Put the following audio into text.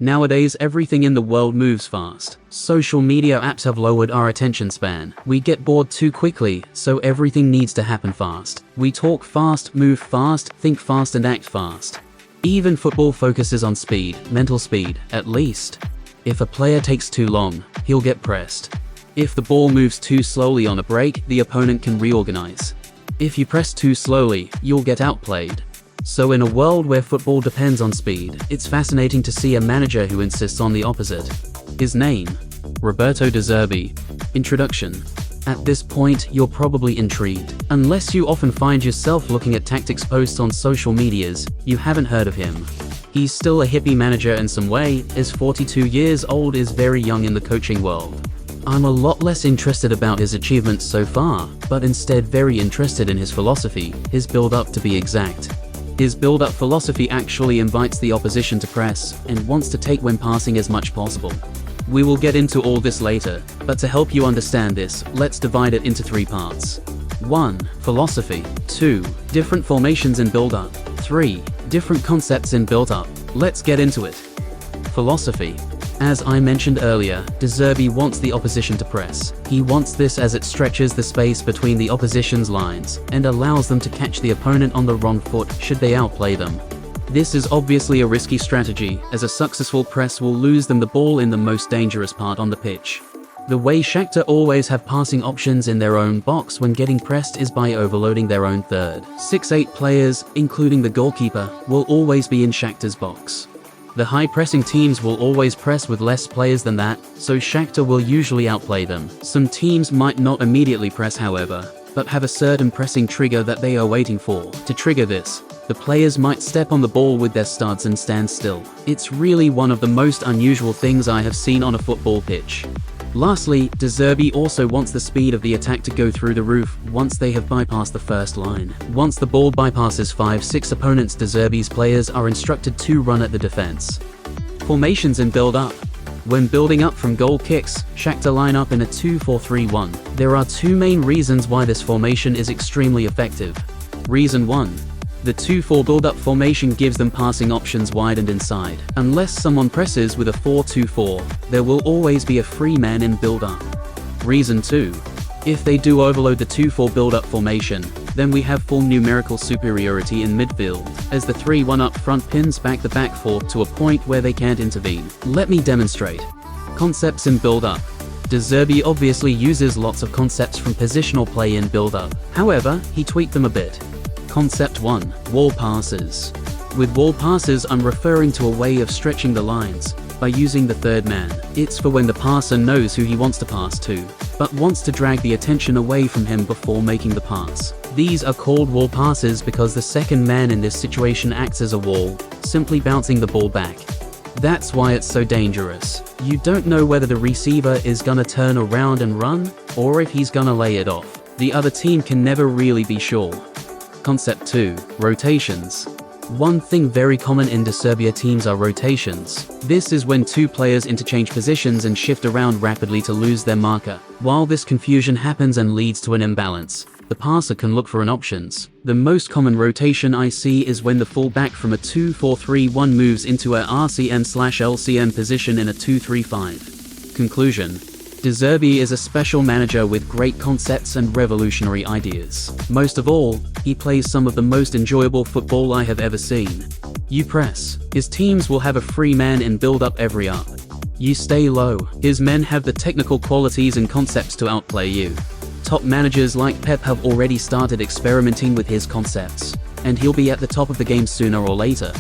Nowadays, everything in the world moves fast. Social media apps have lowered our attention span. We get bored too quickly, so everything needs to happen fast. We talk fast, move fast, think fast and act fast. Even football focuses on speed, mental speed, at least. If a player takes too long, he'll get pressed. If the ball moves too slowly on a break, the opponent can reorganize. If you press too slowly, you'll get outplayed. So in a world where football depends on speed, it's fascinating to see a manager who insists on the opposite. His name? Roberto de Zerbi. Introduction. At this point, you're probably intrigued. Unless you often find yourself looking at tactics posts on social medias, you haven't heard of him. He's still a hippie manager in some way, is 42 years old, is very young in the coaching world. I'm a lot less interested about his achievements so far, but instead very interested in his philosophy, his build-up to be exact. His build-up philosophy actually invites the opposition to press, and wants to take when passing as much possible. We will get into all this later, but to help you understand this, let's divide it into 3 parts. 1. Philosophy. 2. Different formations in build-up. 3. Different concepts in build-up. Let's get into it. Philosophy. As I mentioned earlier, De Zerbi wants the opposition to press. He wants this as it stretches the space between the opposition's lines, and allows them to catch the opponent on the wrong foot should they outplay them. This is obviously a risky strategy, as a successful press will lose them the ball in the most dangerous part on the pitch. The way Shakhtar always have passing options in their own box when getting pressed is by overloading their own third. 6-8 players, including the goalkeeper, will always be in Shakhtar's box. The high-pressing teams will always press with less players than that, so Shakhtar will usually outplay them. Some teams might not immediately press, however, but have a certain pressing trigger that they are waiting for. To trigger this, the players might step on the ball with their studs and stand still. It's really one of the most unusual things I have seen on a football pitch. Lastly, De Zerbi also wants the speed of the attack to go through the roof once they have bypassed the first line. Once the ball bypasses 5-6 opponents, De Zerbi's players are instructed to run at the defense. Formations in build-up. When building up from goal kicks, Shakhtar line up in a 2-4-3-1. There are 2 main reasons why this formation is extremely effective. Reason 1. The 2-4 build-up formation gives them passing options wide and inside. Unless someone presses with a 4-2-4, there will always be a free man in build-up. Reason 2. If they do overload the 2-4 build-up formation, then we have full numerical superiority in midfield, as the 3-1 up front pins back the back 4 to a point where they can't intervene. Let me demonstrate. Concepts in build-up. De Zerbi obviously uses lots of concepts from positional play in build-up. However, he tweaked them a bit. Concept 1. Wall passes. With wall passes, I'm referring to a way of stretching the lines by using the third man. It's for when the passer knows who he wants to pass to, but wants to drag the attention away from him before making the pass. These are called wall passes because the second man in this situation acts as a wall, simply bouncing the ball back. That's why it's so dangerous. You don't know whether the receiver is gonna turn around and run, or if he's gonna lay it off. The other team can never really be sure. Concept 2. Rotations. One thing very common in De Zerbi teams are rotations. This is when 2 players interchange positions and shift around rapidly to lose their marker. While this confusion happens and leads to an imbalance, the passer can look for an options. The most common rotation I see is when the fullback from a 2-4-3-1 moves into a RCM/LCM position in a 2-3-5. Conclusion. De Zerbi is a special manager with great concepts and revolutionary ideas. Most of all, he plays some of the most enjoyable football I have ever seen. You press. His teams will have a free man in build-up every up. You stay low. His men have the technical qualities and concepts to outplay you. Top managers like Pep have already started experimenting with his concepts, and he'll be at the top of the game sooner or later.